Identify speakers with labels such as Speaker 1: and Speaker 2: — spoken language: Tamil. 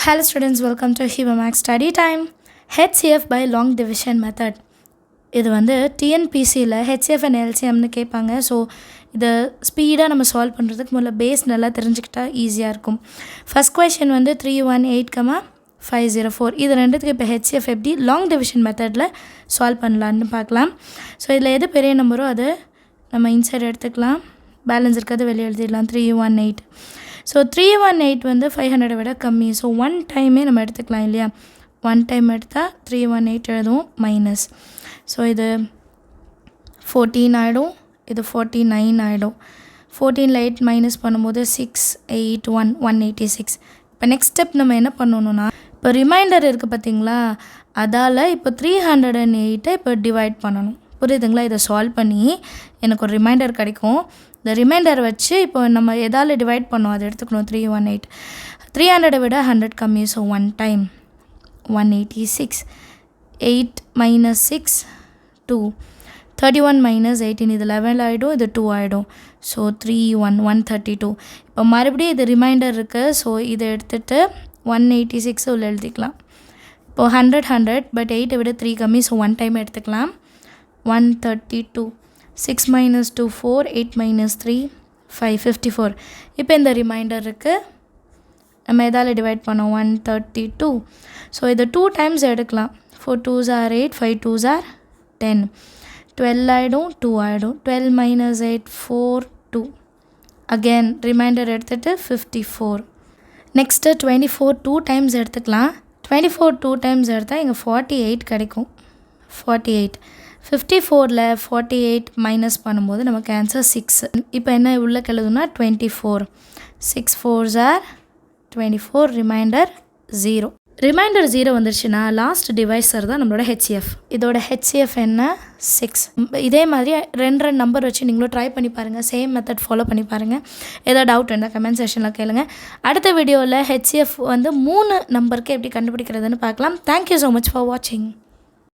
Speaker 1: Hello students, welcome to Hiba Max Study Time. HCF by long division method. இது வந்து tnpscல HCF and LCMனு கேட்பாங்க. ஸோ இதை ஸ்பீடாக நம்ம சால்வ் பண்ணுறதுக்கு முதல்ல பேஸ் நல்லா தெரிஞ்சுக்கிட்டா ஈஸியாக இருக்கும். ஃபஸ்ட் கொஷின் வந்து 318,504. இது ரெண்டுத்துக்கு இப்போ HCF எப்படி லாங் டிவிஷன் மெத்தடில் சால்வ் பண்ணலான்னு பார்க்கலாம். ஸோ இதில் எது பெரிய நம்பரோ அதை நம்ம இன்சைட் எடுத்துக்கலாம், பேலன்ஸ் இருக்கிறது வெளியே எழுதிடலாம். 318. ஸோ 318 வந்து 500 விட கம்மி. ஸோ ஒன் டைமே நம்ம எடுத்துக்கலாம் இல்லையா. ஒன் டைம் எடுத்தால் 318 எழுதுவோம் மைனஸ். ஸோ இது 14 ஆகிடும், இது 49 ஆகிடும். 14ல் 8 மைனஸ் பண்ணும்போது 6, 8, 1, 186. இப்போ நெக்ஸ்ட் ஸ்டெப் நம்ம என்ன பண்ணணுன்னா, இப்போ ரிமைண்டர் இருக்குது பார்த்தீங்களா, அதால் இப்போ 308 இப்போ டிவைட் பண்ணணும். புரியுதுங்களா? இதை சால்வ் பண்ணி எனக்கு ஒரு ரிமைண்டர் கிடைக்கும். இந்த ரிமைண்டர் வச்சு இப்போ நம்ம எதால் டிவைட் பண்ணோம் அதை எடுத்துக்கணும். 318. 300 விட 100 கம்மி. So one time 186. 8 minus 6 2. 31 minus 18. இது 11 ஆகிடும், இது 2 ஆகிடும். ஸோ 132. இப்போ மறுபடியும் இது ரிமைண்டர் இருக்குது. ஸோ இதை எடுத்துகிட்டு 186 உள்ள எழுதிக்கலாம். இப்போது 100 பட் 8 விட 3 கம்மி. ஸோ ஒன் டைம் எடுத்துக்கலாம். 132. 6 minus 2 4, 8 minus 3 5, 54. இப்போ இந்த ரிமைண்டர் இருக்குது, நம்ம எதால் டிவைட் பண்ணோம் 132. ஸோ இதை 2 டைம்ஸ் எடுக்கலாம். 4 2s are 8, 5 2s are 10. 12 ஆகிடும், 2 ஆகிடும். 12 minus 8 4 2. அகெயின் ரிமைண்டர் எடுத்துகிட்டு 54. நெக்ஸ்ட்டு 24 2 டைம்ஸ் எடுத்துக்கலாம். 24 2 டைம்ஸ் எடுத்தால் இங்கே 48 கிடைக்கும். 48. 54ல் 48 மைனஸ் பண்ணும்போது நமக்கு ஆன்சர் 6. இப்போ என்ன உள்ள எழுதுனா 24. 6 4s are 24. ரிமைண்டர் 0. ரிமைண்டர் 0 வந்துருச்சுன்னா லாஸ்ட் டிவைசர் தான் நம்மளோட HCF. இதோட HCF என்ன 6. இதே மாதிரி ரெண்டு நம்பர் வச்சு நீங்களும் ட்ரை பண்ணி பாருங்கள். சேம் மெத்தட் ஃபாலோ பண்ணி பாருங்கள். ஏதாவது டவுட் இருந்தால் கமெண்ட் செக்ஷனில் கேளுங்க. அடுத்த வீடியோவில் HCF வந்து 3 நம்பருக்கு எப்படி கண்டுபிடிக்கிறதுன்னு பார்க்கலாம். தேங்க்யூ ஸோ மச் ஃபார் வாட்சிங்.